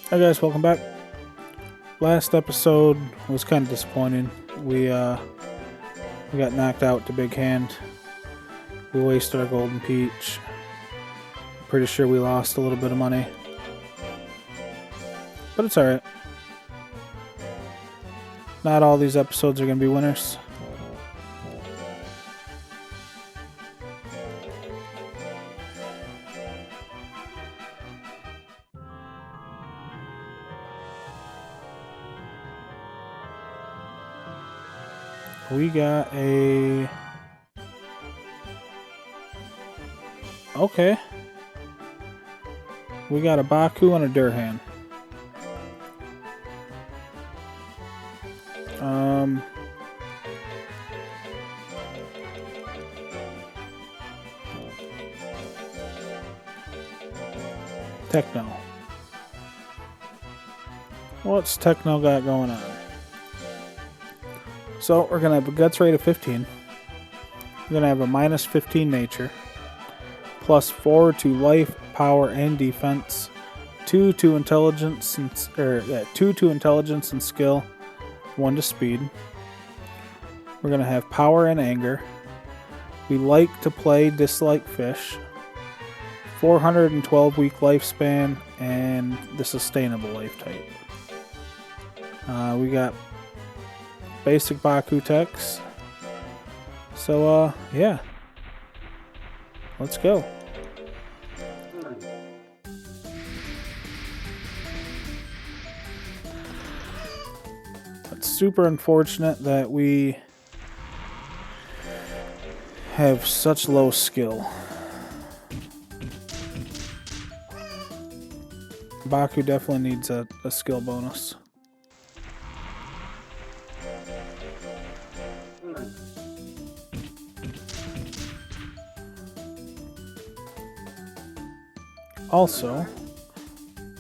Hi guys, welcome back. Last episode was kind of disappointing. We got knocked out to big hand. We wasted our golden peach. Pretty sure we lost a little bit of money. But it's alright. Not all these episodes are going to be winners. We got a... Okay. We got a Baku and a Durhan. Techno. What's Techno got going on? So we're going to have a guts rate of 15. We're going to have a minus 15 nature. Plus 4 to life, power, and defense. 2 to intelligence and 2 to intelligence and skill. 1 to speed. We're going to have power and anger. We like to play dislike fish. 412 week lifespan and the sustainable life type. We got basic Baku techs. So yeah. Let's go. It's super unfortunate that we have such low skill. Baku definitely needs a skill bonus. Also,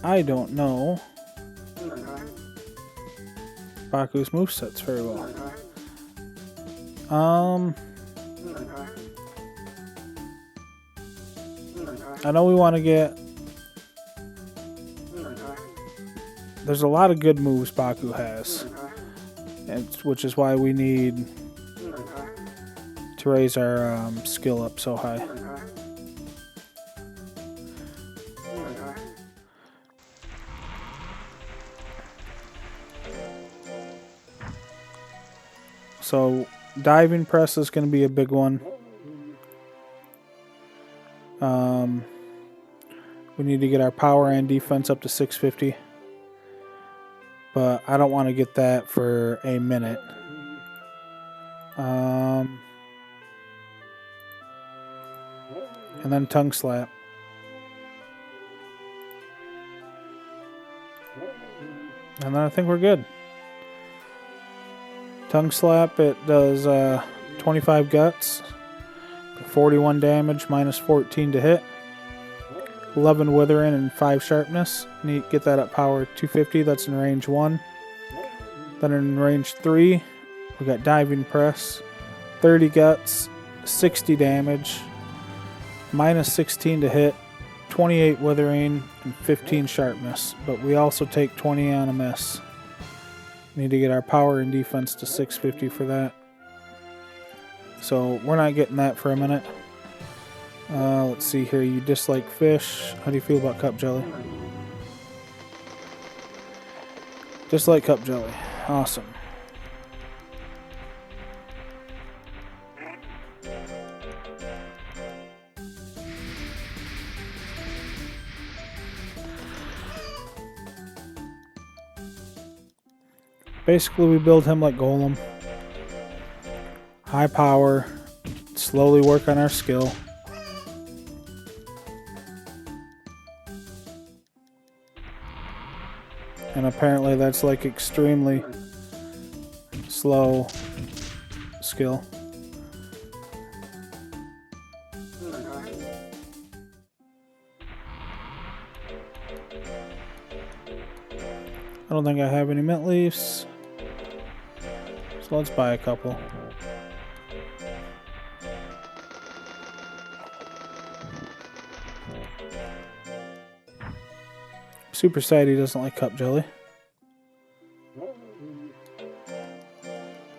I don't know Baku's movesets very well. I know we want to get... There's a lot of good moves Baku has, which is why we need to raise our skill up so high. So, diving press is going to be a big one. We need to get our power and defense up to 650. But I don't want to get that for a minute. And then tongue slap. And then I think we're good. Tongue slap, it does 25 guts, 41 damage, minus 14 to hit, 11 withering, and 5 sharpness. Need to get that up power 250, that's in range 1. Then in range 3, we got diving press, 30 guts, 60 damage, minus 16 to hit, 28 withering, and 15 sharpness. But we also take 20 on a miss. Need to get our power and defense to 650 for that. So we're not getting that for a minute. Let's see here. You dislike fish. How do you feel about cup jelly? Dislike cup jelly. Awesome. Basically, we build him like Golem. High power. Slowly work on our skill. And apparently that's like extremely slow skill. I don't think I have any mint leaves. So let's buy a couple. Super sad he doesn't like cup jelly.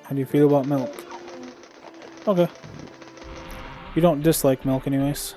How do you feel about milk? Okay. You don't dislike milk anyways.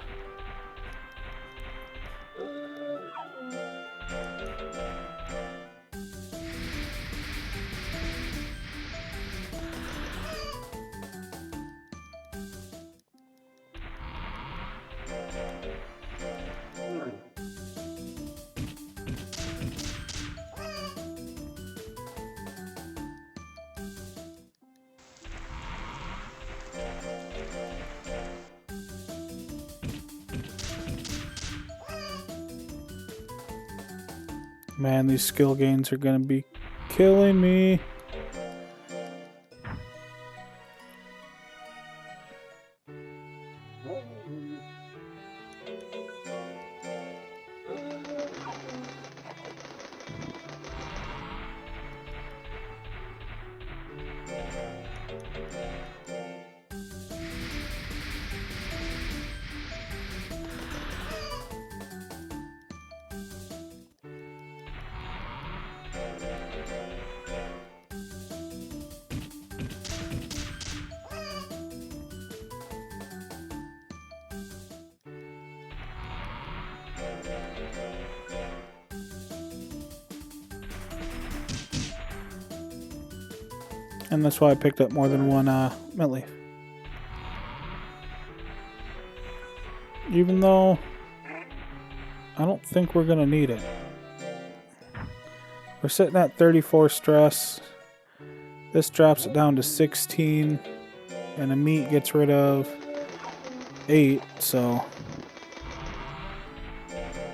Man, these skill gains are gonna be killing me. And that's why I picked up more than one mint leaf. Even though I don't think we're gonna need it. We're sitting at 34 stress. This drops it down to 16. And the meat gets rid of 8, so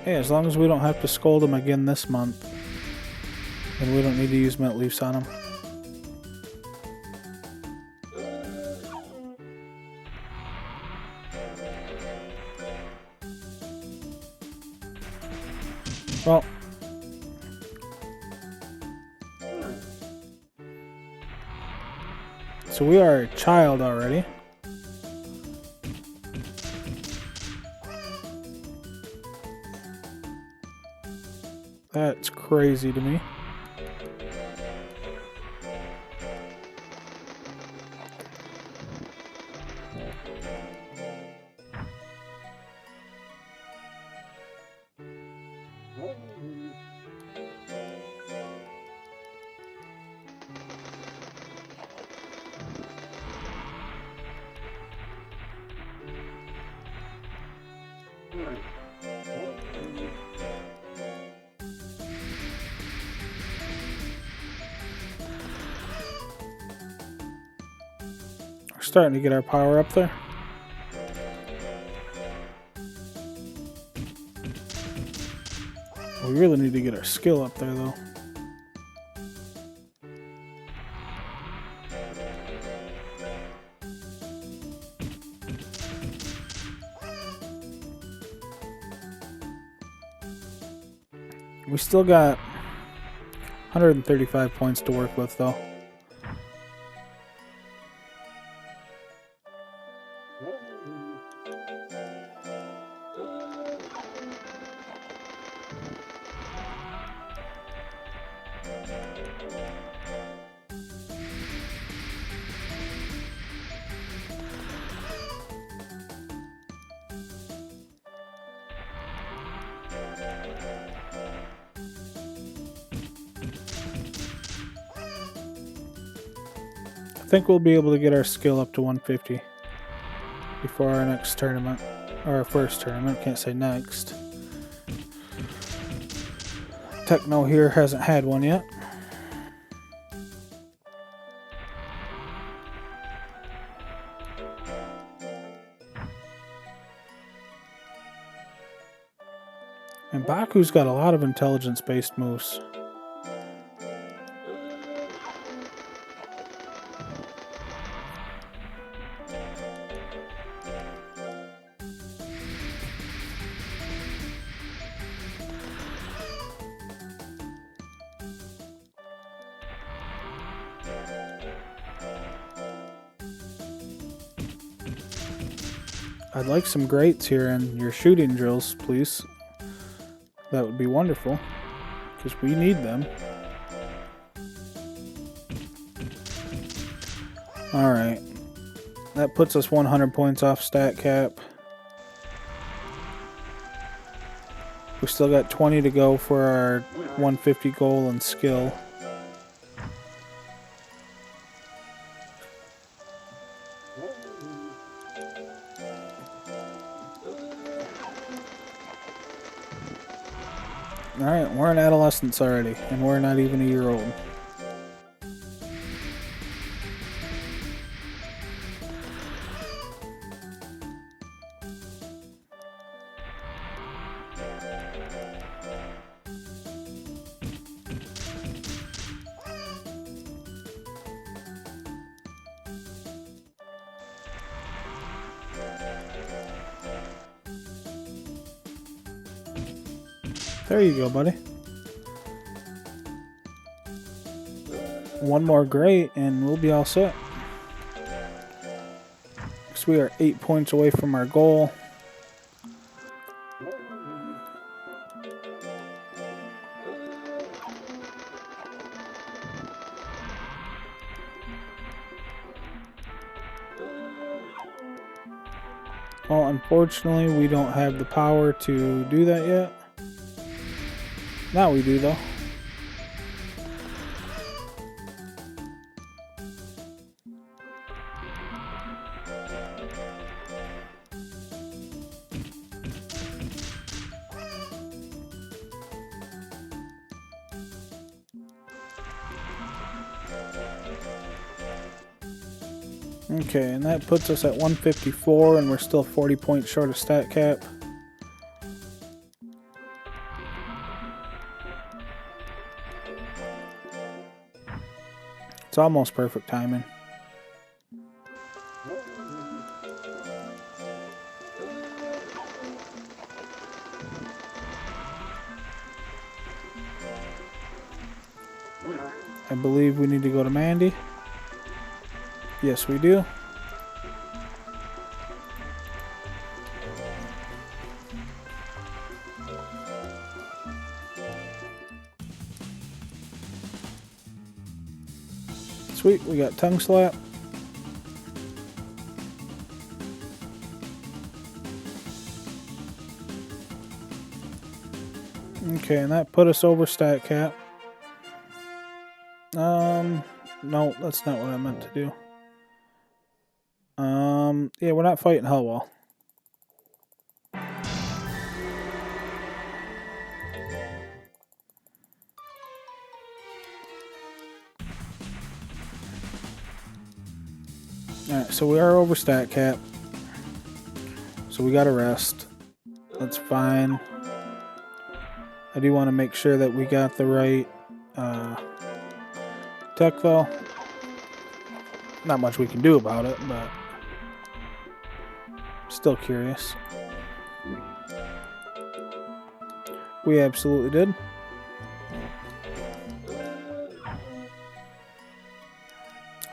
hey, as long as we don't have to scold him again this month, then we don't need to use mint leaves on him. Well, so we are a child already. That's crazy to me. We're starting to get our power up there. We really need to get our skill up there though. We still got 135 points to work with though. I think we'll be able to get our skill up to 150 before our next tournament, or our first tournament, can't say next. Techno here hasn't had one yet. And Baku's got a lot of intelligence-based moves. I'd like some greats here and your shooting drills, please. That would be wonderful. because we need them. Alright. That puts us 100 points off stat cap. We still got 20 to go for our 150 goal and skill. Alright, we're in adolescence already, and we're not even a year old. There you go, buddy. One more great, and we'll be all set. So we are 8 points away from our goal. Well, unfortunately, we don't have the power to do that yet. Now we do, though. Okay, and that puts us at 154, and we're still 40 points short of stat cap. It's almost perfect timing. I believe we need to go to Mandy. Yes, we do. Sweet, we got tongue slap. Okay, and that put us over stat cap. No, that's not what I meant to do. Yeah, we're not fighting Hellwall. Alright, so we are over stat cap. So we gotta rest. That's fine. I do want to make sure that we got the right tech, though. Not much we can do about it, but still curious. We absolutely did.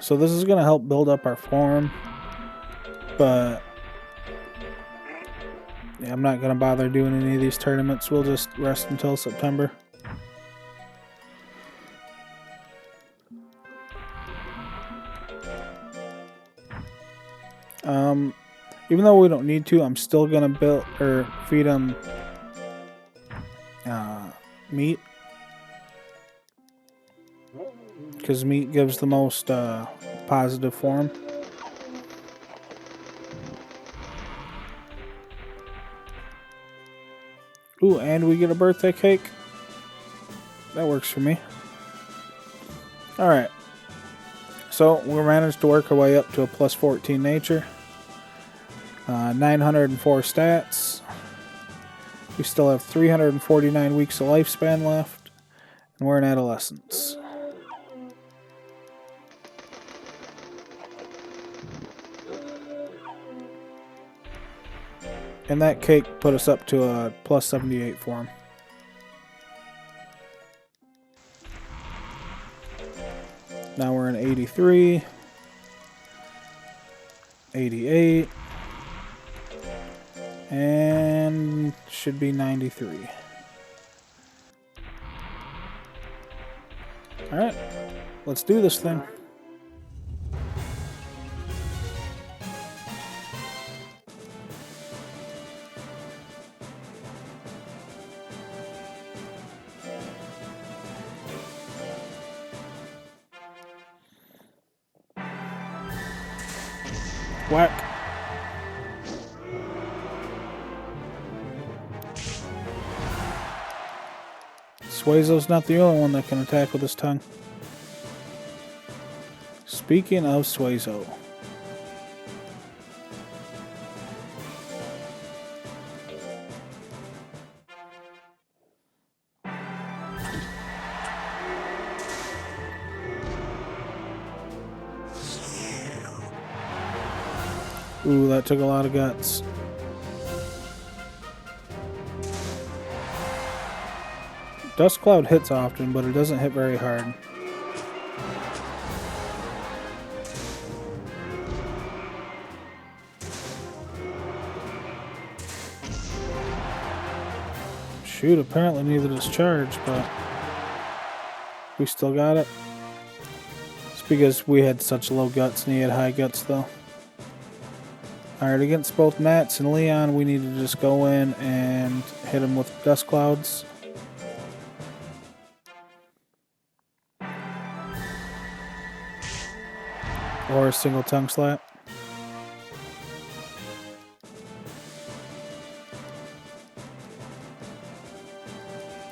So this is going to help build up our form, but yeah, I'm not going to bother doing any of these tournaments. We'll just rest until September. Even though we don't need to, I'm still going to build or feed them meat. Because meat gives the most positive form. Ooh, and we get a birthday cake. That works for me. Alright. So, we managed to work our way up to a plus 14 nature. 904 stats. We still have 349 weeks of lifespan left. And we're in adolescence. And that cake put us up to a plus 78 form. Now we're in 83, 88, and should be 93. Alright, let's do this thing. Whack. Suezo's not the only one that can attack with his tongue. Speaking of Suezo. Ooh, that took a lot of guts. Dust Cloud hits often, but it doesn't hit very hard. Shoot, apparently neither does Charge, but we still got it. It's because we had such low guts and he had high guts, though. Alright, against both Nats and Leon, we need to just go in and hit him with Dust Clouds. Or a single tongue slap.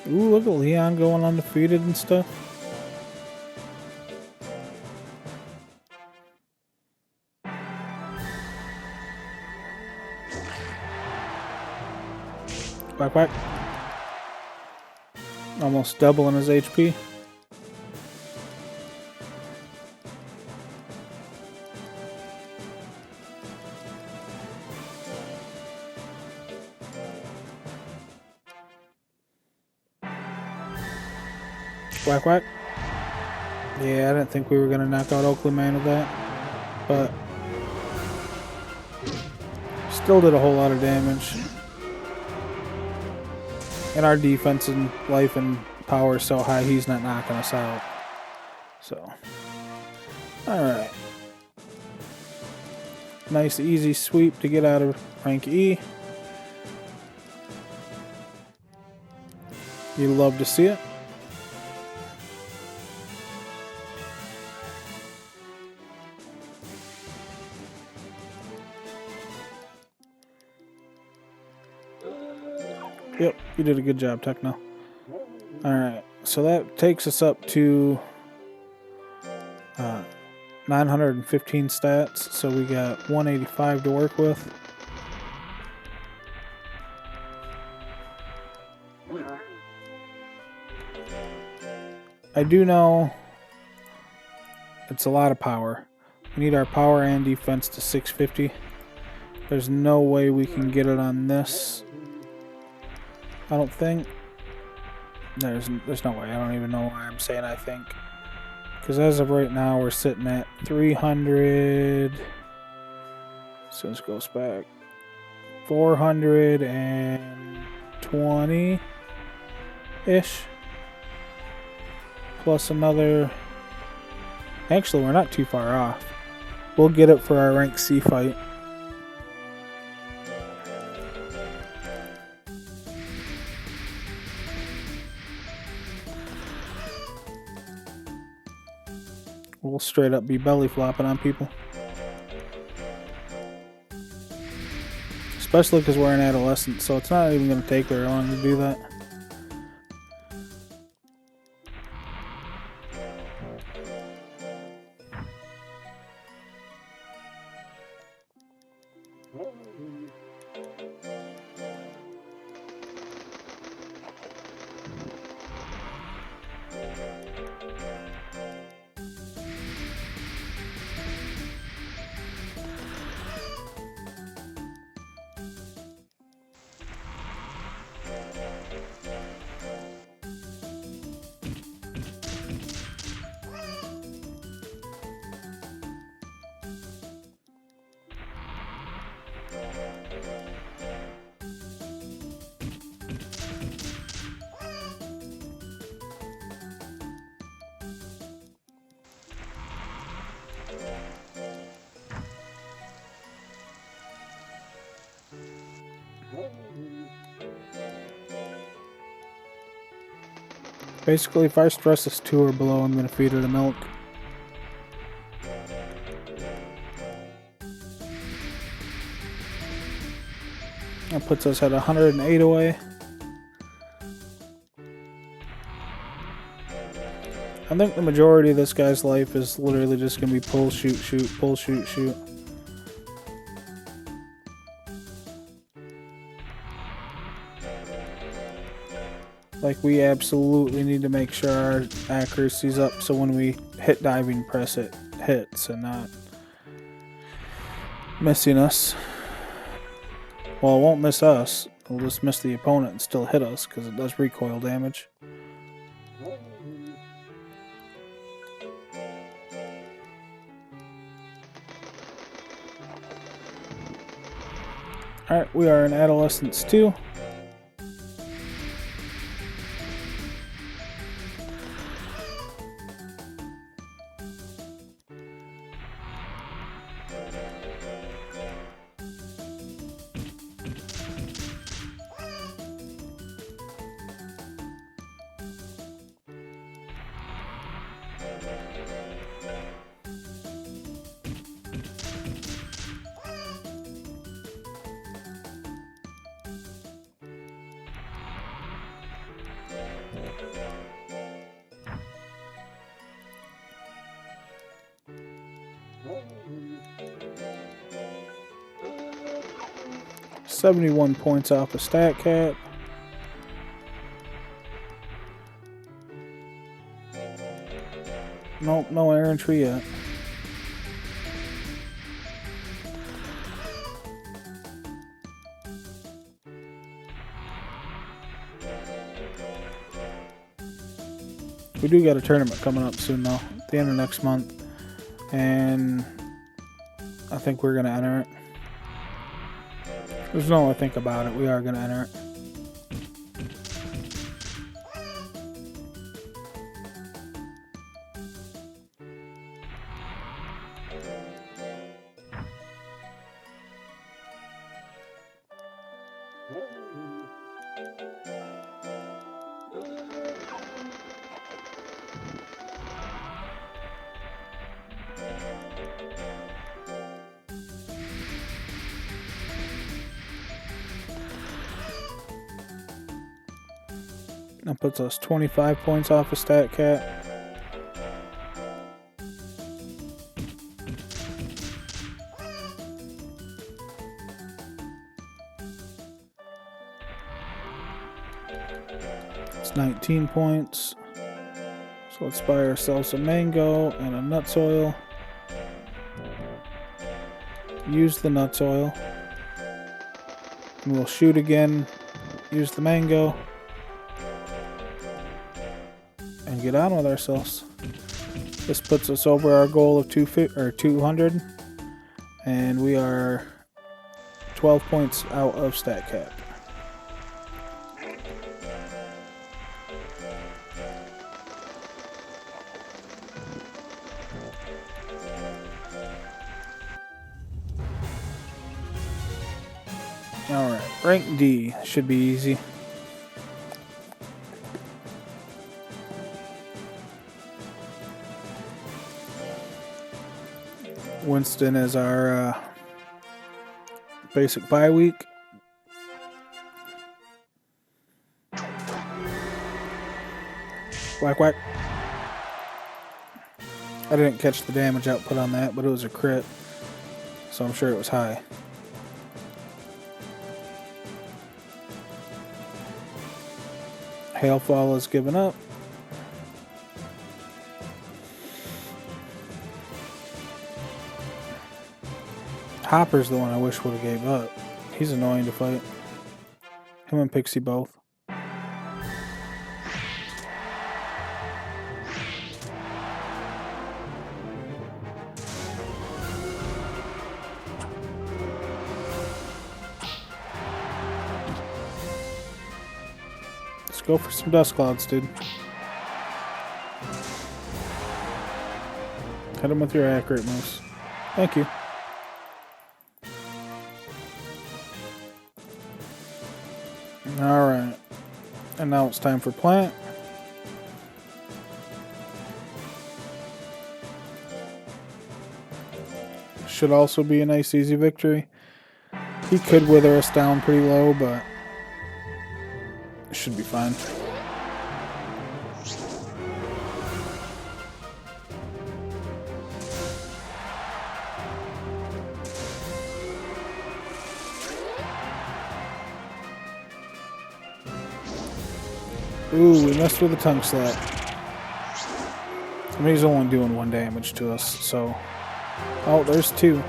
Ooh, look at Leon going undefeated and stuff. Whack, whack. Almost doubling his HP. Whack, whack. Yeah, I didn't think we were going to knock out Oakley Man with that. But still did a whole lot of damage. And our defense and life and power is so high, he's not knocking us out. So, alright. Nice easy sweep to get out of rank E. You love to see it. Yep, you did a good job, Techno. Alright, so that takes us up to 915 stats, so we got 185 to work with. I do know it's a lot of power. We need our power and defense to 650. There's no way we can get it on this. I don't think. There's no way. I don't even know why I'm saying I think. Because as of right now, we're sitting at 300. So this goes back 420-ish. Plus another. Actually, we're not too far off. We'll get it for our rank C fight. We'll straight up be belly flopping on people. Especially because we're an adolescent, so it's not even going to take very long to do that. Basically, if our stress is 2 or below, I'm going to feed her the milk. That puts us at 108 away. I think the majority of this guy's life is literally just going to be pull, shoot, shoot, pull, shoot, shoot. Like, we absolutely need to make sure our accuracy's up so when we hit diving press it hits and not missing us. Well, it won't miss us. It'll just miss the opponent and still hit us because it does recoil damage. Alright, we are in Adolescence 2. $71 points off the stat cap. Nope, no errantry yet. We do got a tournament coming up soon though, at the end of next month. And I think we're going to enter it. There's no I think about it, we are going to enter it. That puts us 25 points off a stat cap. It's 19 points. So let's buy ourselves a mango and a nuts oil. Use the nuts oil. And we'll shoot again. Use the mango. And get on with ourselves. This puts us over our goal of 200, and we are 12 points out of stat cap. Alright, rank D should be easy. Winston is our basic bye week. Whack whack. I didn't catch the damage output on that, but it was a crit, so I'm sure it was high. Hailfall is given up. Hopper's the one I wish would have gave up. He's annoying to fight. Him and Pixie both. Let's go for some dust clouds, dude. Hit him with your accurate moves. Thank you. Alright, and now it's time for plant. should also be a nice easy victory. He could wither us down pretty low, but it should be fine. Ooh, we messed with the tongue slap. I mean, he's only doing 1 damage to us, so... Oh, there's 2.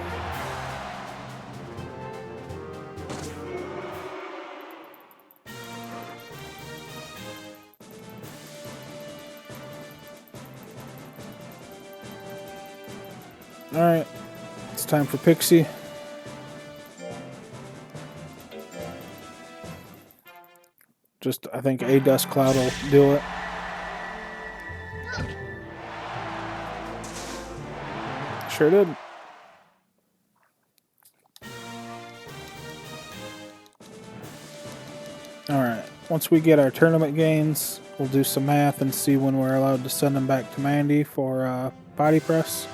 Alright, it's time for Pixie. Just, I think a dust cloud will do it. Sure did. Alright, once we get our tournament gains, we'll do some math and see when we're allowed to send them back to Mandy for body press.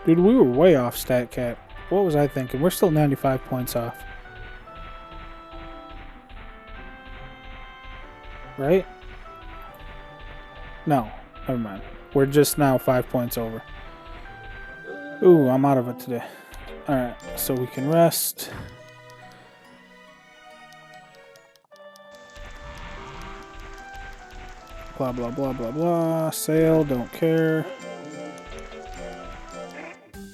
Dude, we were way off stat cap. What was I thinking? We're still 95 points off. Right? No, never mind. We're just now 5 points over. Ooh, I'm out of it today. Alright, so we can rest. Blah, blah, blah, blah, blah. Sail, don't care.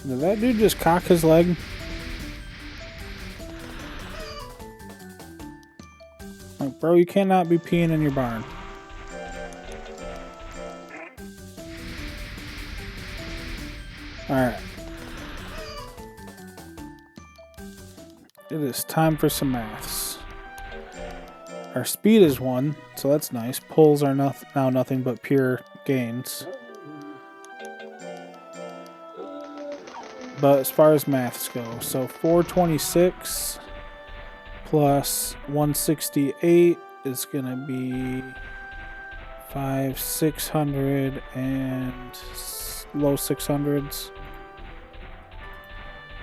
Did that dude just cock his leg? Like, bro, you cannot be peeing in your barn. Alright. It is time for some maths. Our speed is 1, so that's nice. Pulls are now nothing but pure gains. But as far as maths go, so 426 plus 168 is going to be 600 and low 600s.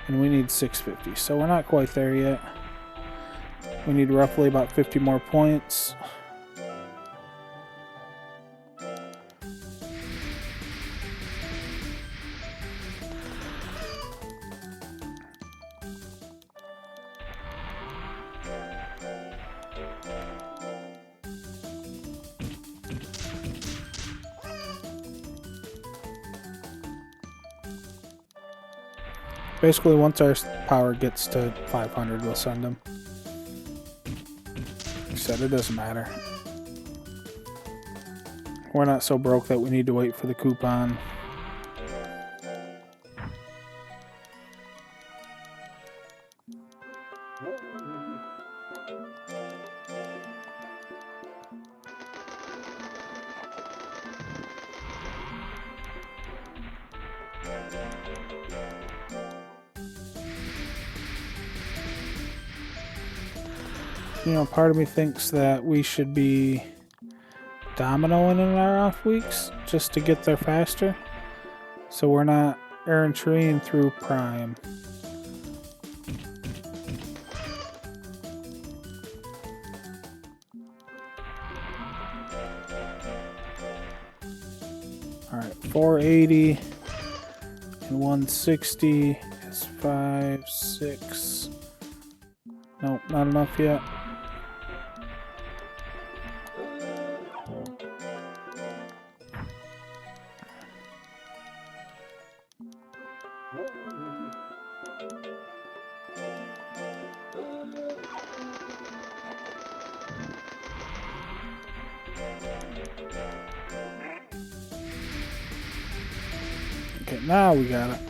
And we need 650, so we're not quite there yet. We need roughly about 50 more points. Basically, once our power gets to 500, we'll send them. Like I said, it doesn't matter. We're not so broke that we need to wait for the coupon. You know, part of me thinks that we should be dominoing in our off weeks just to get there faster. So we're not erranting through Prime. Alright, 480 and 160 is 5, 6. Nope, not enough yet. Okay, now we got it.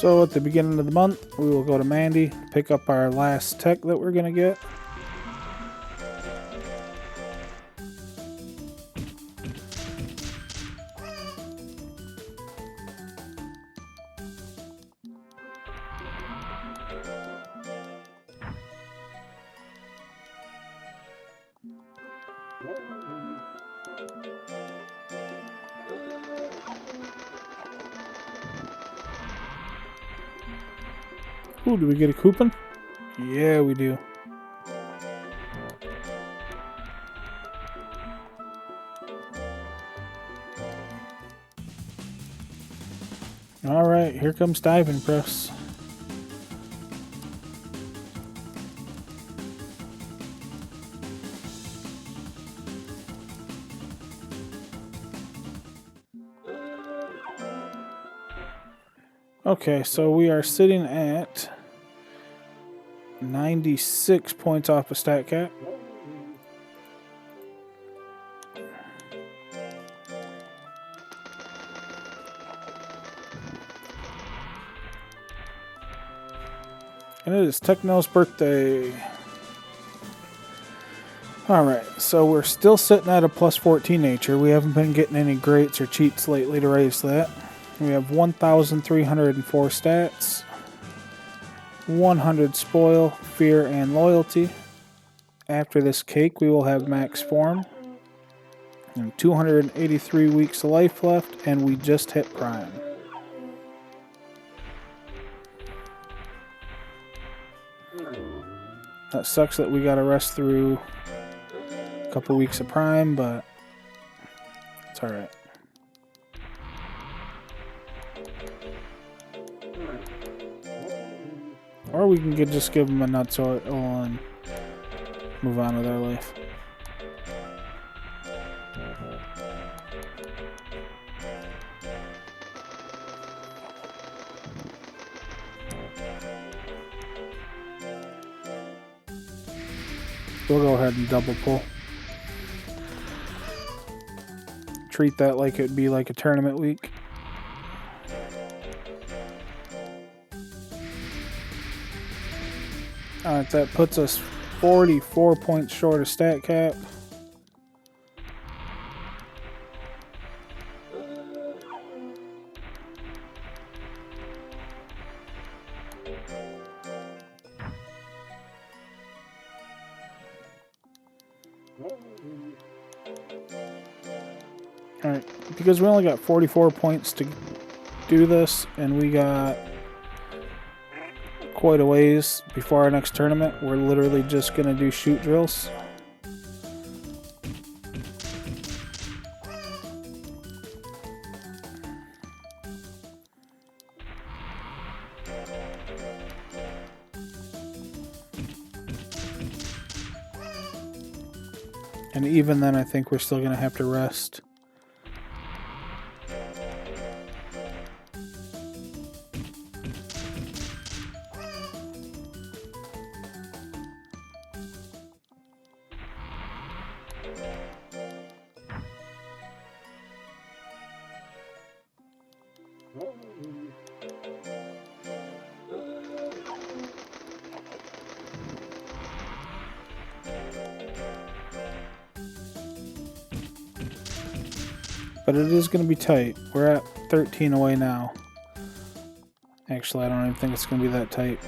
So at the beginning of the month, we will go to Mandy, pick up our last tech that we're going to get. Ooh, do we get a coupon? Yeah, we do. Alright, here comes Diving Press. Okay, so we are sitting at 96 points off a stat cap. And it is Techno's birthday. Alright, so we're still sitting at a plus 14 nature. We haven't been getting any greats or cheats lately to raise that. We have 1,304 stats, 100 spoil, fear, and loyalty. After this cake, we will have max form. And 283 weeks of life left, and we just hit prime. That sucks that we gotta rest through a couple weeks of prime, but it's alright. Or we can just give them a nuts oil and move on with our life. We'll go ahead and double pull. Treat that like it'd be like a tournament week. Alright, that puts us 44 points short of stat cap. Alright, because we only got 44 points to do this, and we got quite a ways before our next tournament, we're literally just going to do shoot drills. And even then, I think we're still going to have to rest. But it is going to be tight. We're at 13 away now. Actually, I don't even think it's going to be that tight.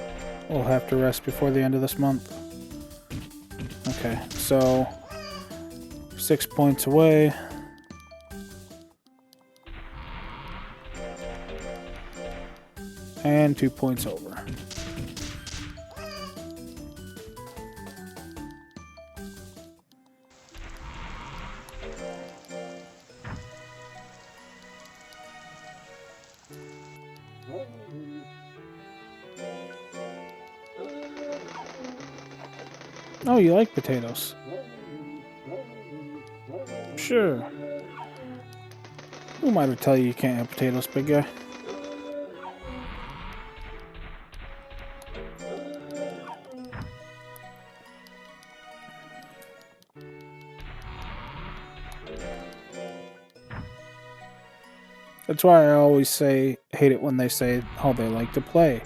We'll have to rest before the end of this month. Okay, so 6 points away. And 2 points over. Oh, you like potatoes? Sure. Who might have tell you can't have potatoes, big guy? That's why I always say hate it when they say, oh, they like to play.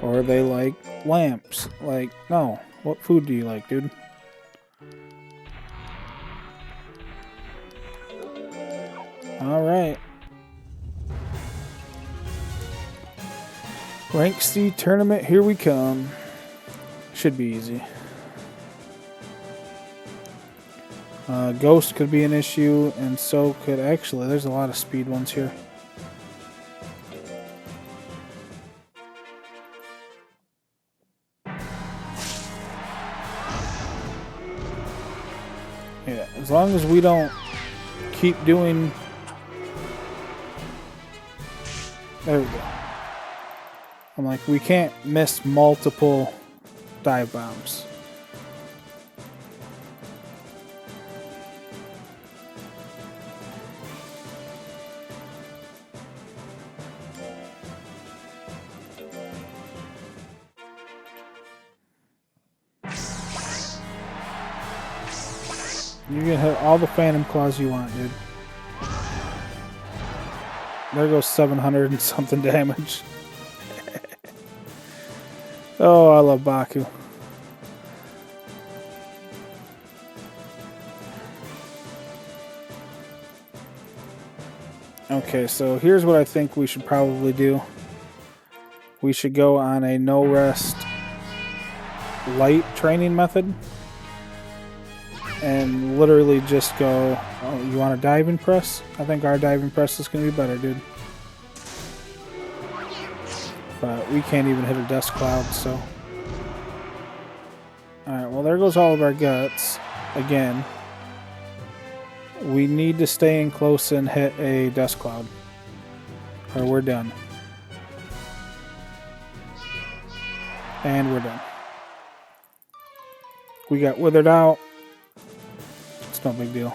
Or they like lamps. Like, no. What food do you like, dude? Alright. Rank C tournament, here we come. Should be easy. Ghost could be an issue, and so could... Actually, there's a lot of speed ones here. Yeah, as long as we don't keep doing... There we go. I'm like, we can't miss multiple dive bombs. You can hit all the Phantom Claws you want, dude. There goes 700 and something damage. Oh, I love Baku. Okay, so here's what I think we should probably do. We should go on a no-rest light training method. And literally just go, oh, you want a diving press? I think our diving press is going to be better, dude. But we can't even hit a dust cloud, so... Alright, well there goes all of our guts. Again. We need to stay in close and hit a dust cloud. Or we're done. And we're done. We got withered out. It's no big deal.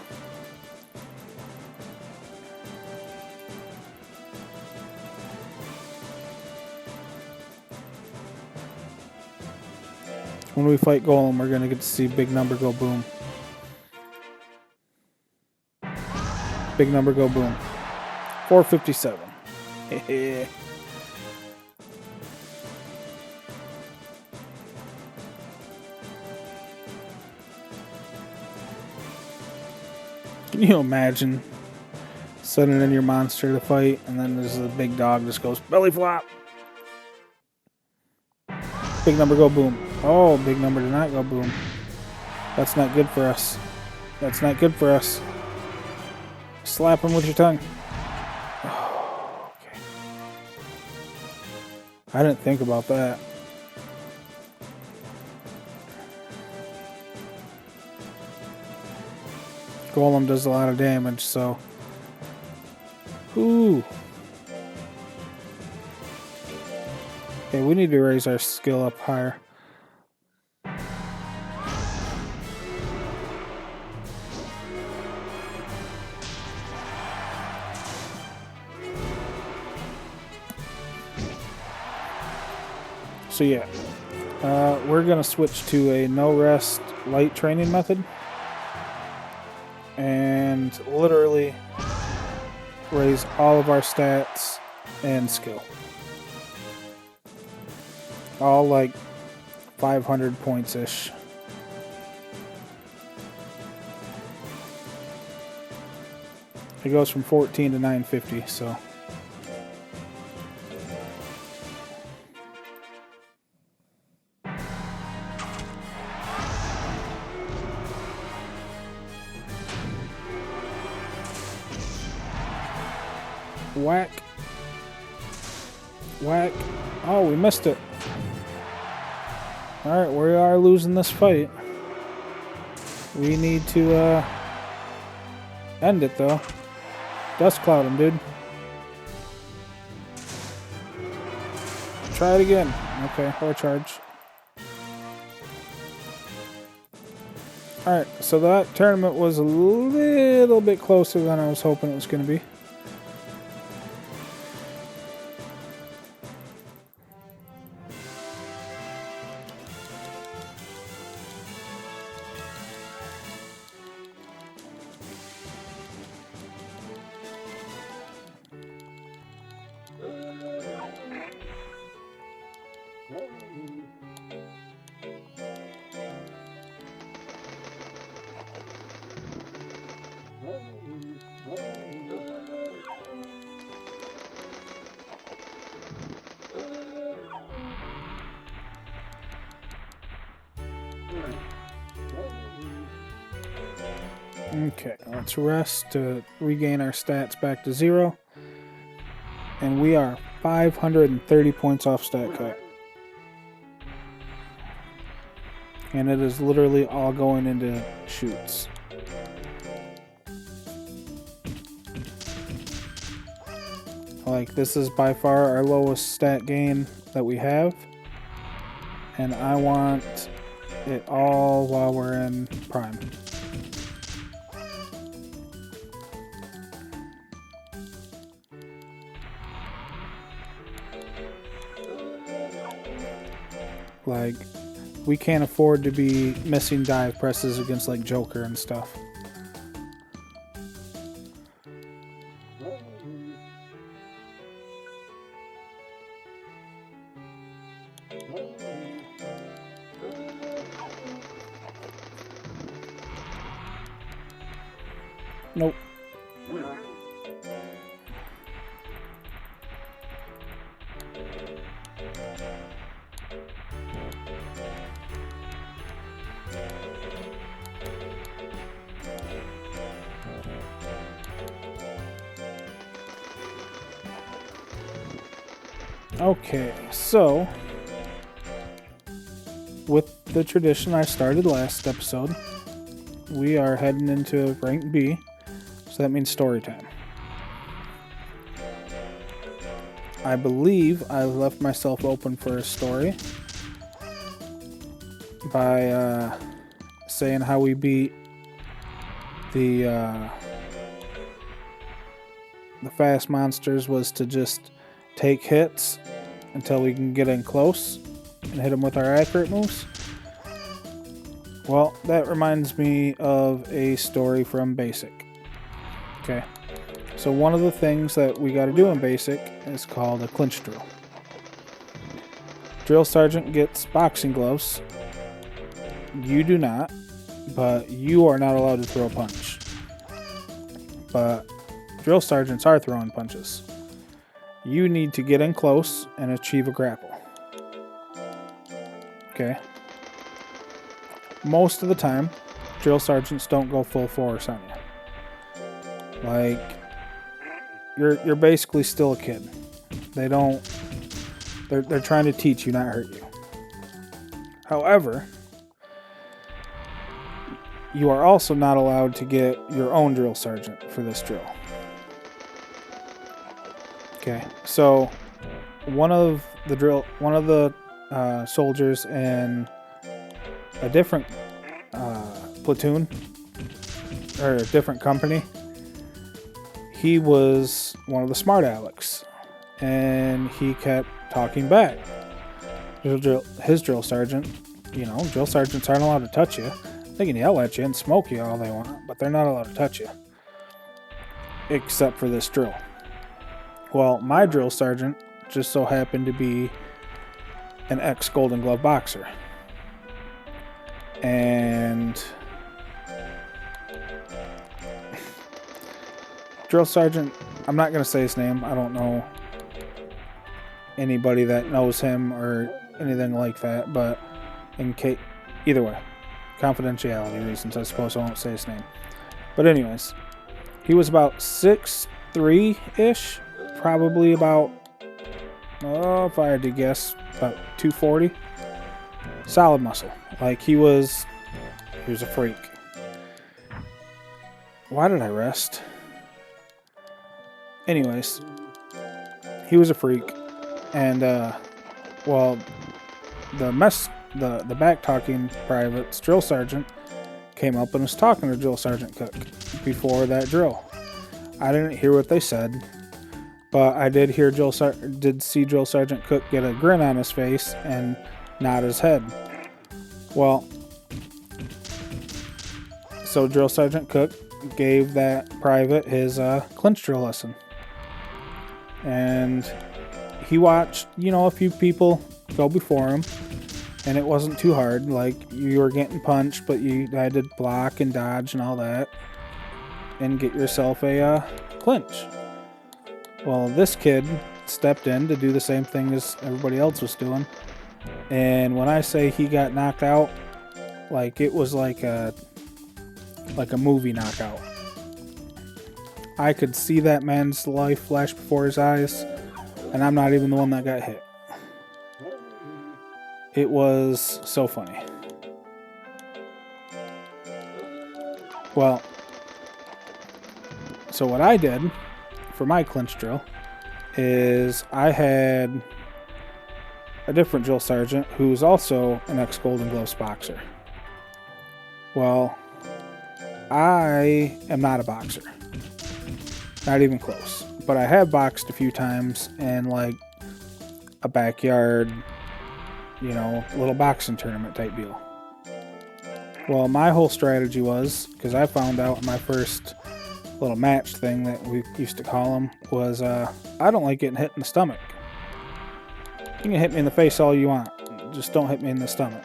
When we fight Golem, we're going to get to see big number go boom. Big number go boom. 457. Can you imagine sending in your monster to fight and then there's a big dog just goes belly flop? Big number go boom. Oh, big number did not go boom. That's not good for us. That's not good for us. Slap him with your tongue. Oh, okay. I didn't think about that. Golem does a lot of damage, so... Ooh. Okay, we need to raise our skill up higher. So yeah, we're going to switch to a no-rest light training method. And literally raise all of our stats and skill. All like 500 points-ish. It goes from 14 to 950, so... Whack. Whack. Oh, we missed it. Alright, we are losing this fight. We need to end it, though. Dust cloud him, dude. Try it again. Okay, or charge. Alright, so that tournament was a little bit closer than I was hoping it was going to be. Okay, let's rest to regain our stats back to 0. And we are 530 points off stat cap. And it is literally all going into shoots. Like, this is by far our lowest stat gain that we have. And I want it all while we're in Prime. Like, we can't afford to be missing dive presses against like Joker and stuff. Nope. Okay, so with the tradition I started last episode, we are heading into rank B, so that means story time. I believe I left myself open for a story by saying how we beat the fast monsters was to just take hits until we can get in close and hit them with our accurate moves. Well, that reminds me of a story from Basic. Okay, so one of the things that we got to do in Basic is called a clinch drill. Drill Sergeant gets boxing gloves. You do not, but you are not allowed to throw a punch. But Drill Sergeants are throwing punches. You need to get in close and achieve a grapple. Okay. Most of the time, Drill Sergeants don't go full force on you. Like, you're basically still a kid. They're trying to teach you, not hurt you. However, you are also not allowed to get your own Drill Sergeant for this drill. Okay, so one of the soldiers in a different platoon or a different company, he was one of the smart Alecks, and he kept talking back. His drill sergeant, drill sergeants aren't allowed to touch you. They can yell at you and smoke you all they want, but they're not allowed to touch you, except for this drill. Well, my drill sergeant just so happened to be an ex-Golden Glove boxer. And drill sergeant, I'm not going to say his name. I don't know anybody that knows him or anything like that, but in case, either way, confidentiality reasons, I suppose I won't say his name. But anyways, he was about 6'3"-ish. Probably about, if I had to guess, about 240. Solid muscle. Like, he was a freak. Why did I rest? Anyways, he was a freak. And, the back-talking private's drill sergeant came up and was talking to Drill Sergeant Cook before that drill. I didn't hear what they said. But I did see Drill Sergeant Cook get a grin on his face and nod his head. Well, so Drill Sergeant Cook gave that private his clinch drill lesson. And he watched, a few people go before him. And it wasn't too hard. Like, you were getting punched, but you had to block and dodge and all that. And get yourself a clinch. Well, this kid stepped in to do the same thing as everybody else was doing. And when I say he got knocked out, like, it was like a movie knockout. I could see that man's life flash before his eyes, and I'm not even the one that got hit. It was so funny. Well, so what I did for my clinch drill is I had a different drill sergeant who's also an ex-Golden Gloves boxer. Well, I am not a boxer. Not even close. But I have boxed a few times in like a backyard, you know, little boxing tournament type deal. Well, my whole strategy was, because I found out in my first little match thing that we used to call them, was I don't like getting hit in the stomach. You can hit me in the face all you want. Just don't hit me in the stomach.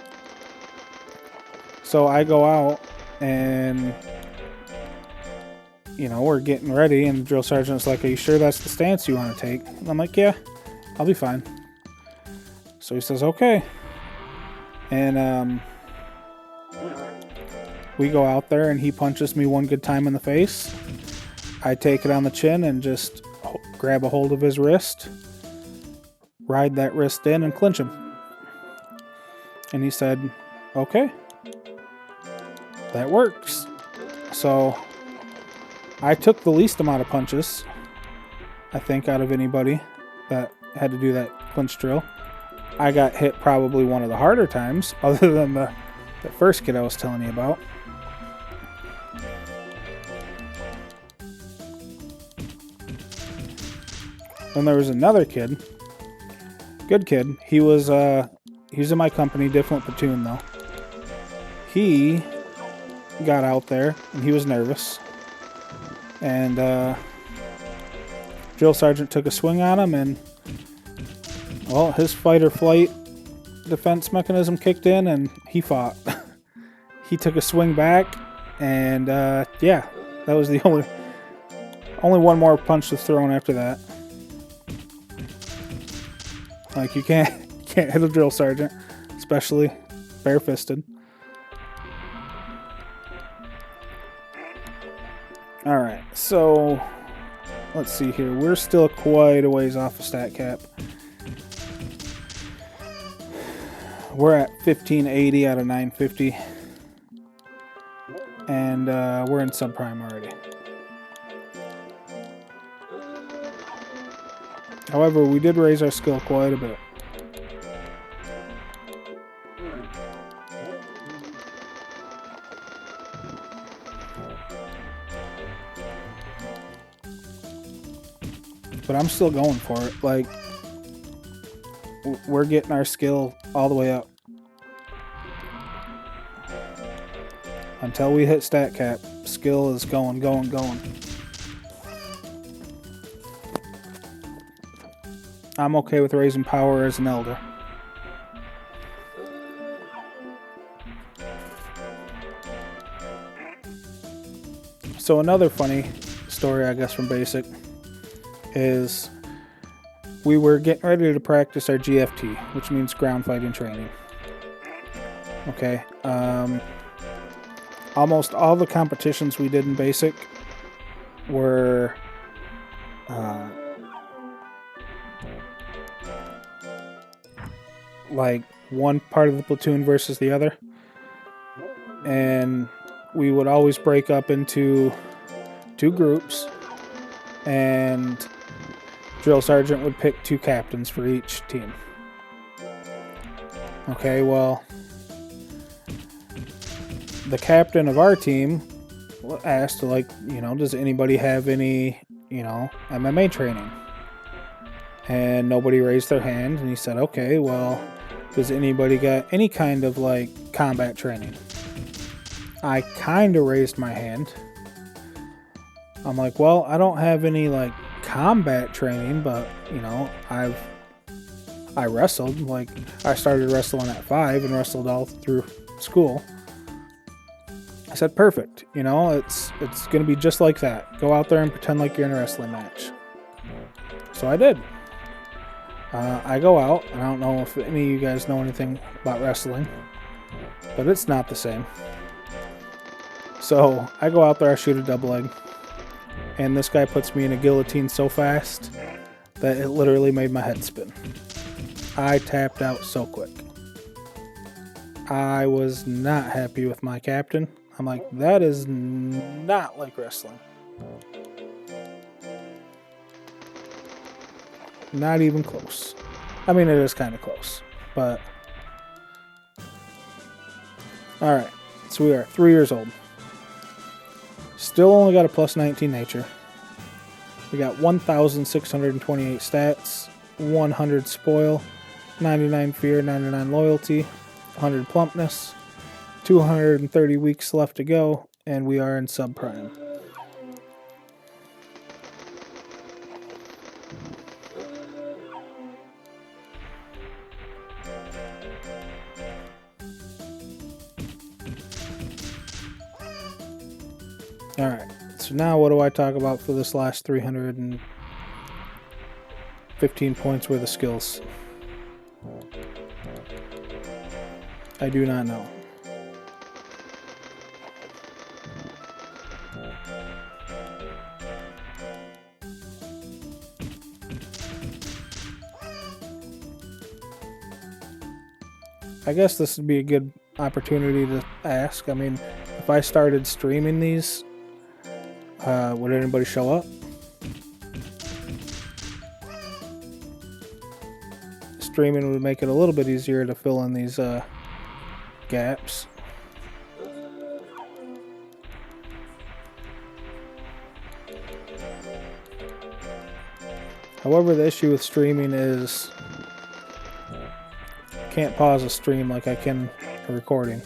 So I go out and, you know, we're getting ready, and the drill sergeant's like, "Are you sure that's the stance you want to take?" And I'm like, "Yeah, I'll be fine." So he says, "Okay." And we go out there, and he punches me one good time in the face. I take it on the chin and just grab a hold of his wrist, ride that wrist in, and clinch him. And he said, "Okay, that works." So I took the least amount of punches, I think, out of anybody that had to do that clinch drill. I got hit probably one of the harder times, other than the first kid I was telling you about. Then there was another kid, good kid. He was in my company, different platoon though. He got out there and he was nervous, and drill sergeant took a swing on him, and well, his fight or flight defense mechanism kicked in, and he fought. He took a swing back, and yeah, that was the only one more punch was thrown after that. Like, you can't hit a drill sergeant, especially bare-fisted. All right, so let's see here. We're still quite a ways off of stat cap. We're at 1580 out of 950, and we're in subprime already. However, we did raise our skill quite a bit. But I'm still going for it. Like, we're getting our skill all the way up. Until we hit stat cap, skill is going. I'm okay with raising power as an elder. So another funny story, I guess, from basic is we were getting ready to practice our GFT, which means ground fighting training. Okay. Almost all the competitions we did in basic were like one part of the platoon versus the other, and we would always break up into two groups, and drill sergeant would pick two captains for each team. Okay, well, the captain of our team asked, like, you know, does anybody have any, you know, MMA training? And nobody raised their hand, and he said, okay, well, does anybody got any kind of, like, combat training? I kind of raised my hand. I'm like, well, I don't have any, like, combat training, but, you know, I wrestled. Like, I started wrestling at 5 and wrestled all through school. I said, perfect. You know, it's going to be just like that. Go out there and pretend like you're in a wrestling match. So I did. I go out, and I don't know if any of you guys know anything about wrestling, but it's not the same. So I go out there, I shoot a double leg, and this guy puts me in a guillotine so fast that it literally made my head spin. I tapped out so quick. I was not happy with my captain. I'm like, that is not like wrestling. Not even close. I mean, it is kind of close, but... Alright, so we are 3 years old. Still only got a plus 19 nature. We got 1,628 stats, 100 spoil, 99 fear, 99 loyalty, 100 plumpness, 230 weeks left to go, and we are in subprime. Alright, so now what do I talk about for this last 315 points worth of skills? I do not know. I guess this would be a good opportunity to ask. I mean, if I started streaming these, would anybody show up? Streaming would make it a little bit easier to fill in these gaps. However, the issue with streaming is can't pause a stream like I can a recording.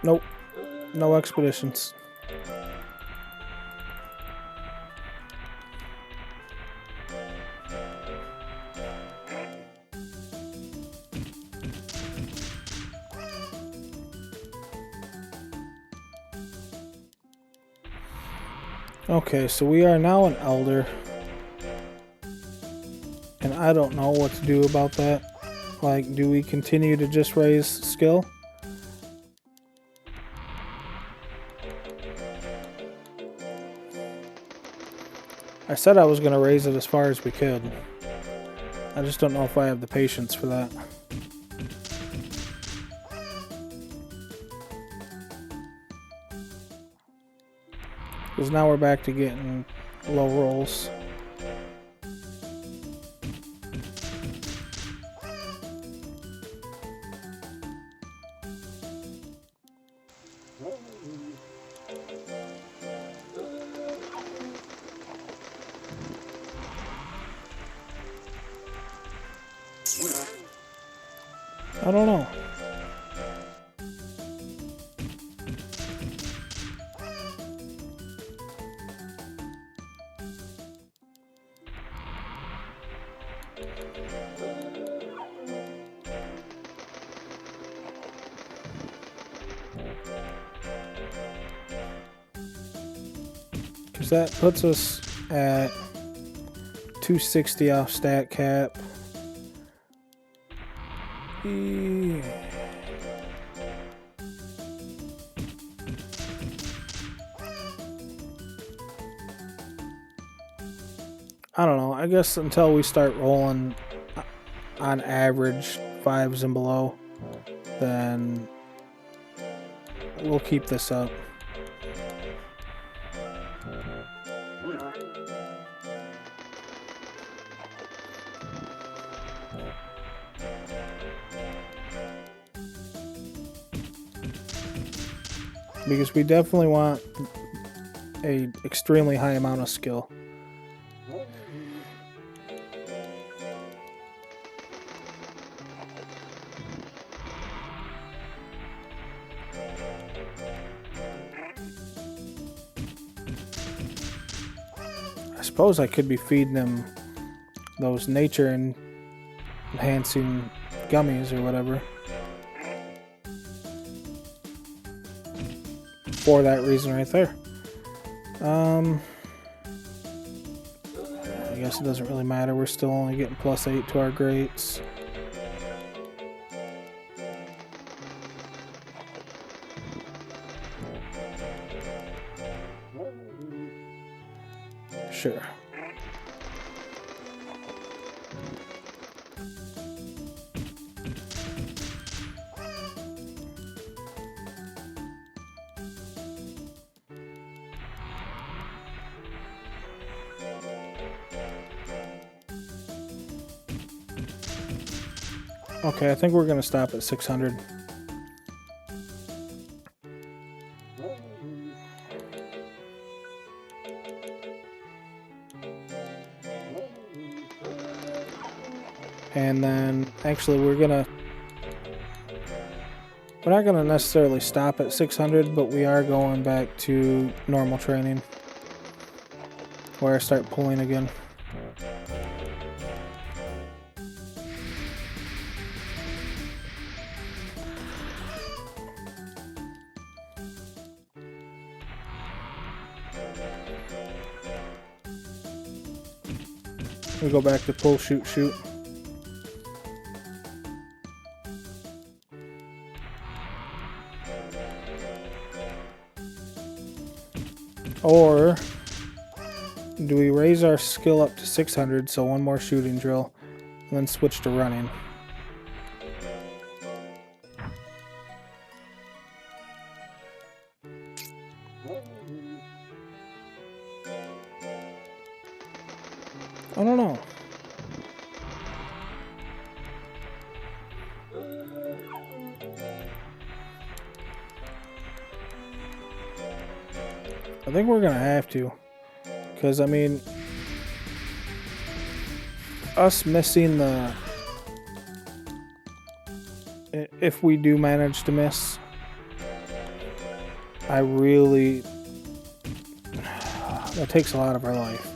Nope, no expeditions. Okay, so we are now an elder, and I don't know what to do about that. Like, do we continue to just raise skill? I said I was going to raise it as far as we could. I just don't know if I have the patience for that. Because now we're back to getting low rolls. I don't know. Because that puts us at 260 off stat cap. I don't know. I guess until we start rolling on average 5s and below, then we'll keep this up. Because we definitely want a extremely high amount of skill. suppose I could be feeding them those nature enhancing gummies or whatever. For that reason right there. I guess it doesn't really matter. We're still only getting +8 to our greats. Sure. Okay, I think we're going to stop at 600. And then, actually, we're not going to necessarily stop at 600, but we are going back to normal training, where I start pulling again. We go back to pull, shoot, shoot. Or do we raise our skill up to 600, so one more shooting drill, and then switch to running? I don't know. I think we're gonna have to, because I mean, us missing the, if we do manage to miss, I really, that takes a lot of our life.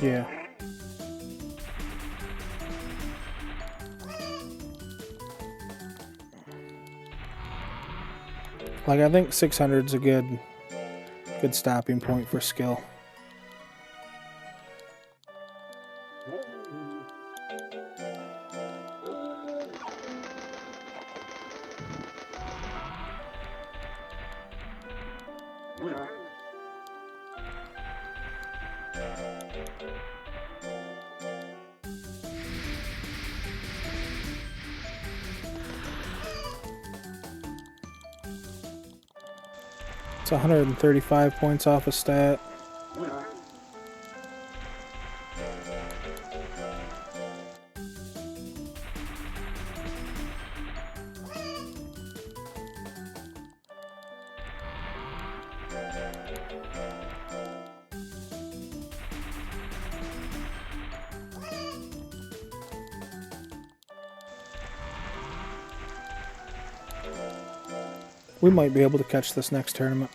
Yeah. Like, I think 600's a good stopping point for skill. It's 135 points off a stat. We might be able to catch this next tournament.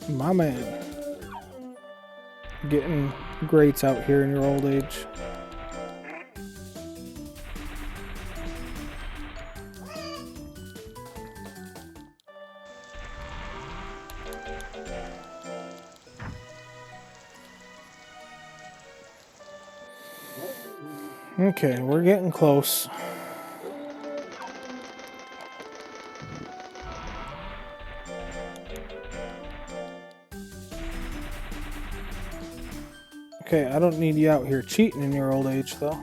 My man, getting greats out here in your old age. Okay, we're getting close. Okay, I don't need you out here cheating in your old age, though.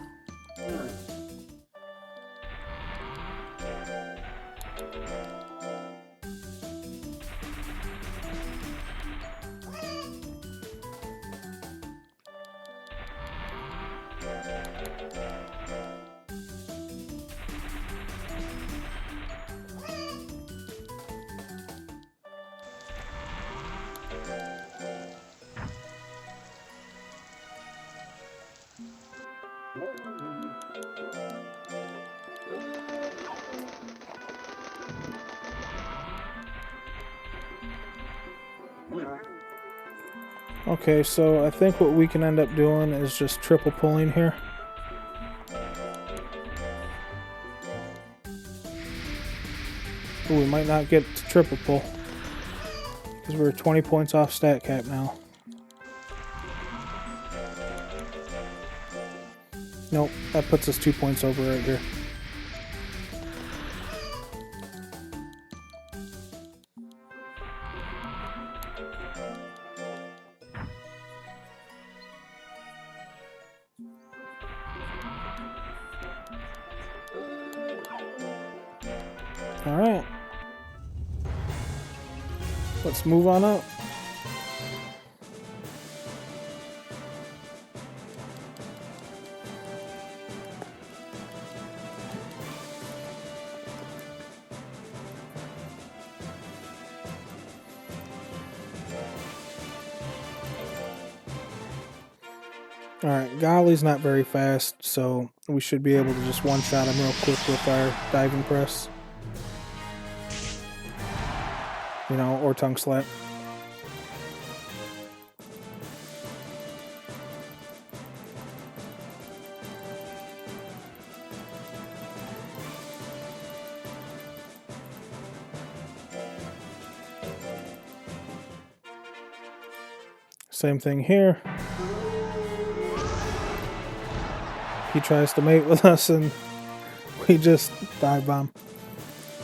Okay, so I think what we can end up doing is just triple pulling here. Ooh, we might not get to triple pull because we're 20 points off stat cap now. Nope, that puts us 2 points over right here. Alright. Let's move on up. Alright, Golly's not very fast, so we should be able to just one-shot him real quick with our diving press. You know, or tongue slap. Same thing here. He tries to mate with us and we just dive bomb.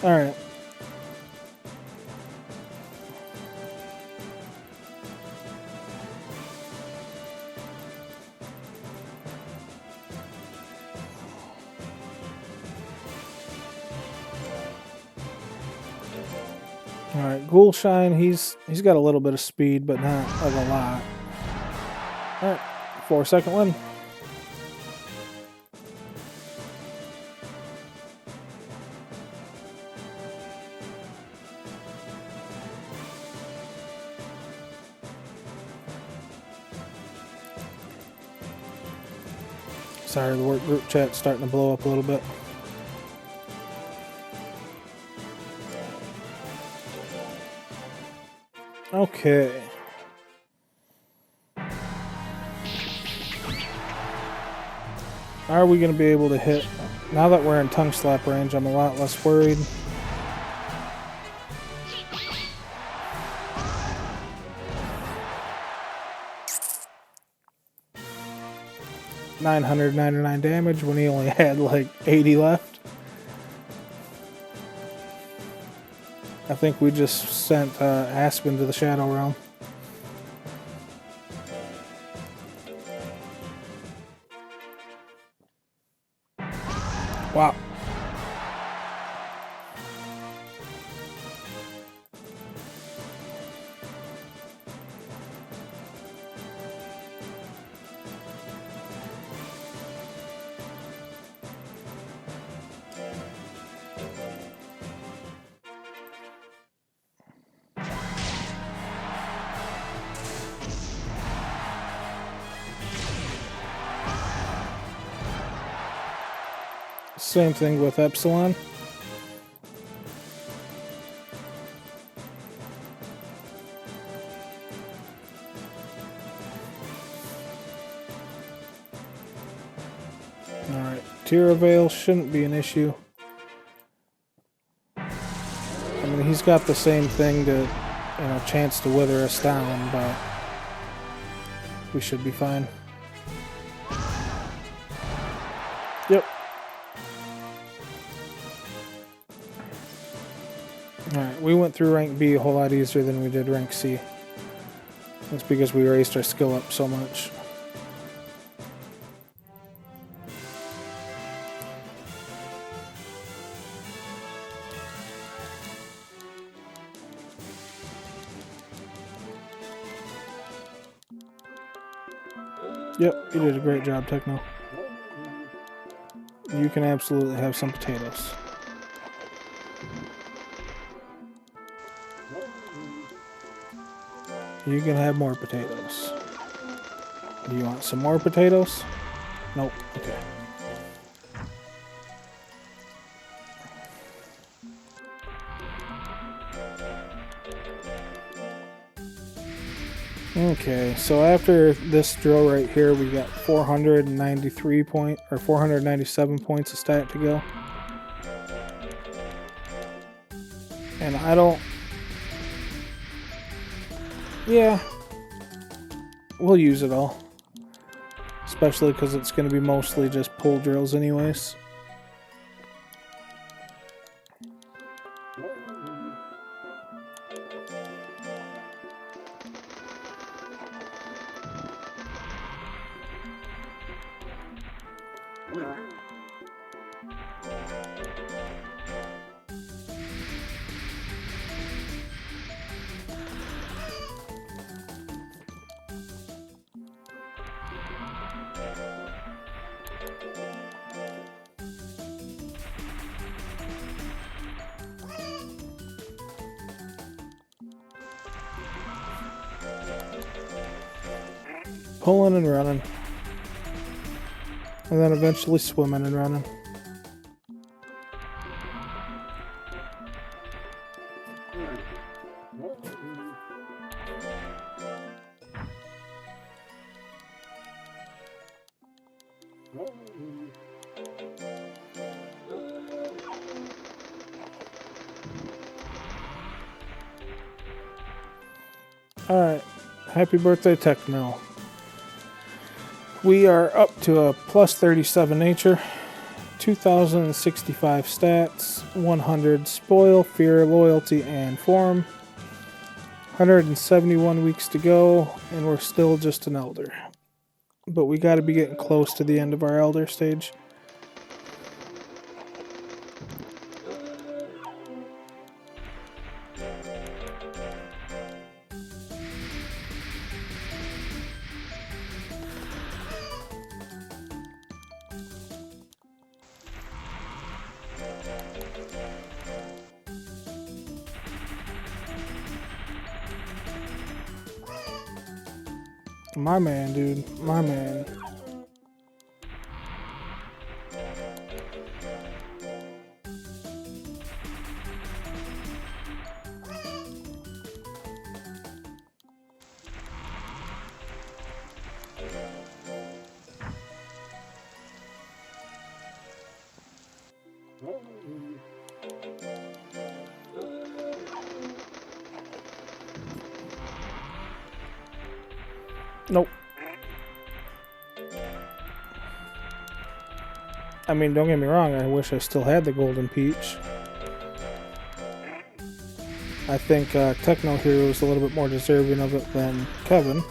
Alright. Alright, Ghoulshine, he's got a little bit of speed, but not like a lot. Alright, 4-second win. Sorry, the work group chat's starting to blow up a little bit. Okay. Are we going to be able to hit? Now that we're in tongue slap range, I'm a lot less worried. $999 damage when he only had like 80 left. I think we just sent Aspen to the Shadow Realm. Wow. Same thing with Epsilon. Alright, Tira Veil shouldn't be an issue. I mean, he's got the same thing to, you know, chance to wither us down, but we should be fine. Yep. Alright, we went through rank B a whole lot easier than we did rank C. That's because we raised our skill up so much. Yep, you did a great job, Techno. You can absolutely have some potatoes. You can have more potatoes. Do you want some more potatoes? Nope. Okay. Okay, so after this drill right here, we got 497 points of stat to go. And I don't... Yeah. We'll use it all. Especially because it's going to be mostly just pull drills anyways. Pulling and running. And then eventually swimming and running. Alright, happy birthday Techno. We are up to a plus 37 nature, 2065 stats, 100 spoil, fear, loyalty, and form. 171 weeks to go, and we're still just an elder. But we gotta be getting close to the end of our elder stage. My man, dude. My man. Nope. I mean, don't get me wrong, I wish I still had the golden peach. I think Techno Hero is a little bit more deserving of it than Kevin.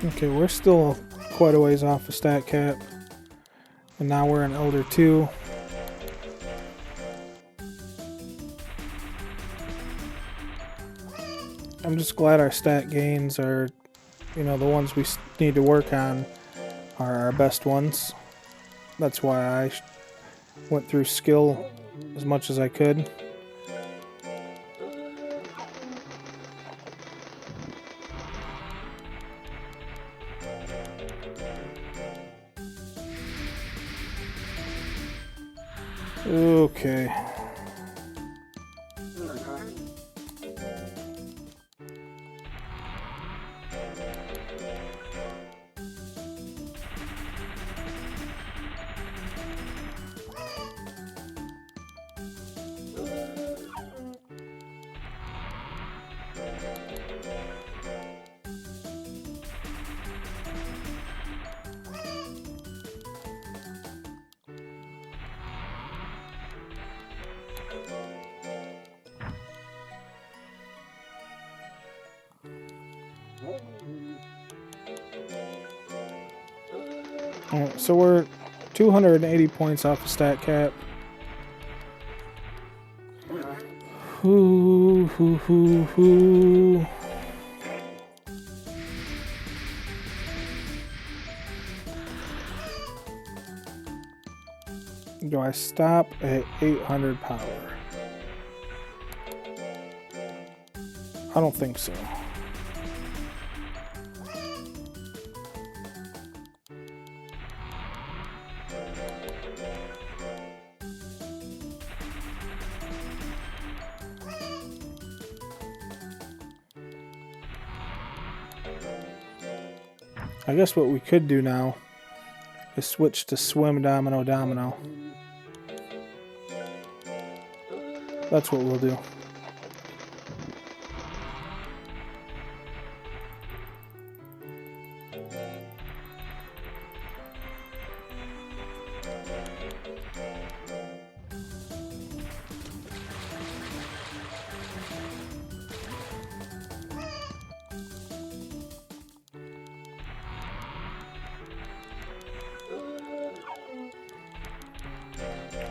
Okay, we're still quite a ways off the stat cap. And now we're in Elder 2. I'm just glad our stat gains are, you know, the ones we need to work on are our best ones. That's why I went through skill as much as I could. Okay. So we're 280 points off the stat cap. Hoo. Do I stop at 800 power? I don't think so. I guess what we could do now is switch to swim domino. That's what we'll do.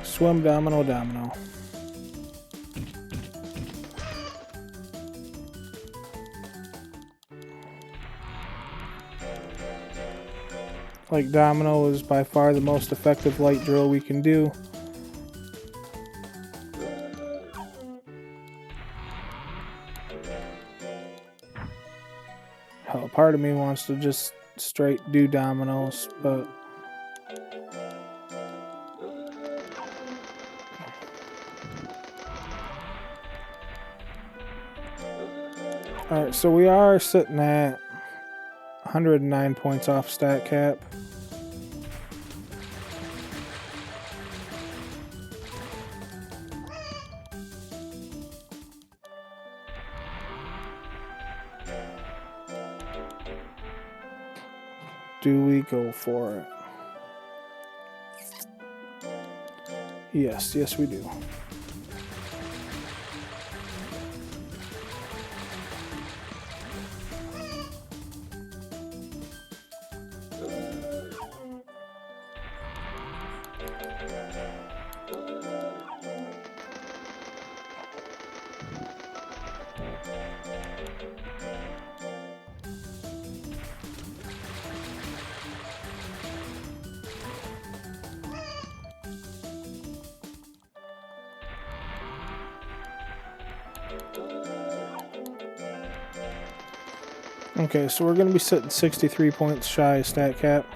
Swim domino. Like domino is by far the most effective light drill we can do. Hell, part of me wants to just straight do dominoes, but alright, so we are sitting at 109 points off stat cap. Do we go for it? Yes, we do. Okay, so we're going to be sitting 63 points shy of stat cap.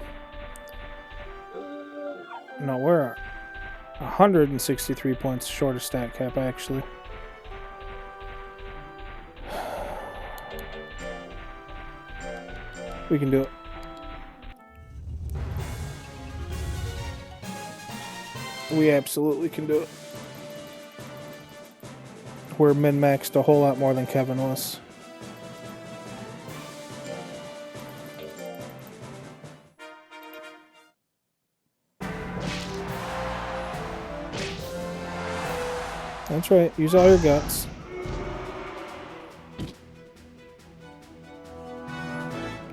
No, we're 163 points short of stat cap, actually. We can do it. We absolutely can do it. We're min-maxed a whole lot more than Kevin was. That's right. Use all your guts.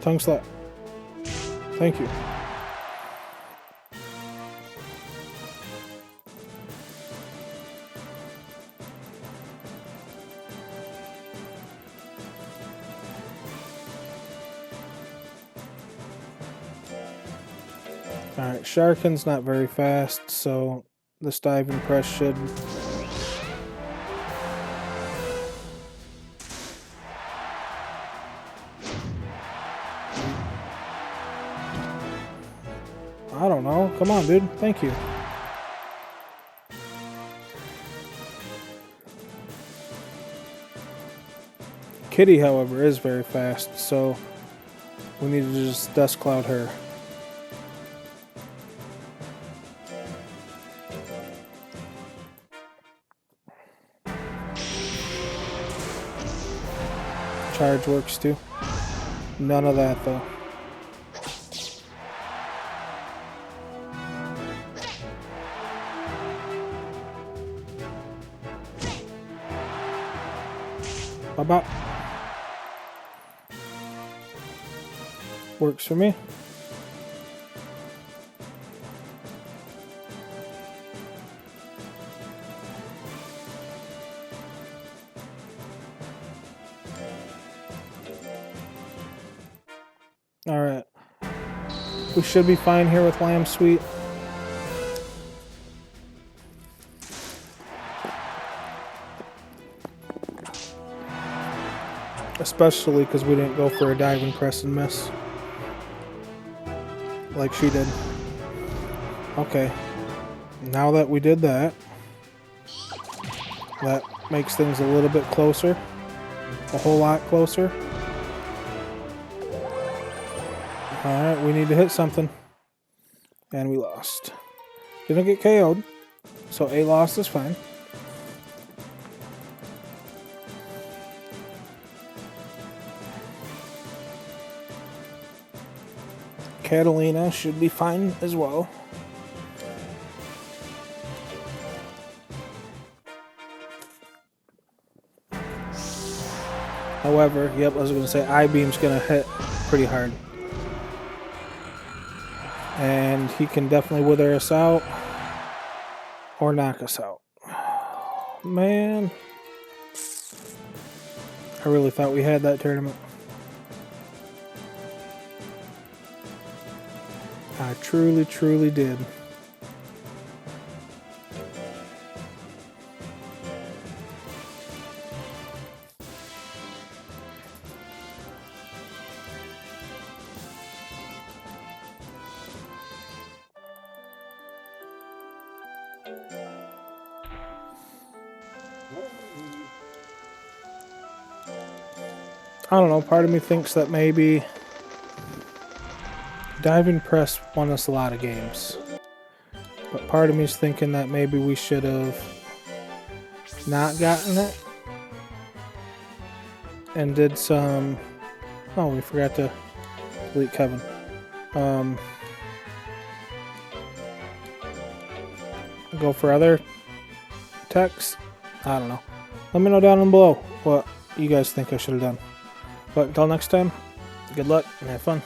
Tongue slap. Thank you. Alright, Sharkin's not very fast, so this diving press should... I don't know. Come on, dude. Thank you. Kitty, however, is very fast, so we need to just dust cloud her. Charge works too. None of that though. Bop. Works for me. Alright. We should be fine here with Lamb Sweet. Especially because we didn't go for a diving press and miss. Like she did. Okay. Now that we did that, that makes things a little bit closer. A whole lot closer. Alright, we need to hit something. And we lost. Didn't get KO'd. So a loss is fine. Catalina should be fine as well. However, yep, I was going to say I-beam's going to hit pretty hard. And he can definitely wither us out or knock us out. Man. I really thought we had that tournament. I truly, truly did. I don't know, part of me thinks that maybe diving press won us a lot of games. But part of me is thinking that maybe we should have not gotten it. And did some... Oh, we forgot to delete Kevin. Go for other techs? I don't know. Let me know down below what you guys think I should have done. But until next time, good luck and have fun.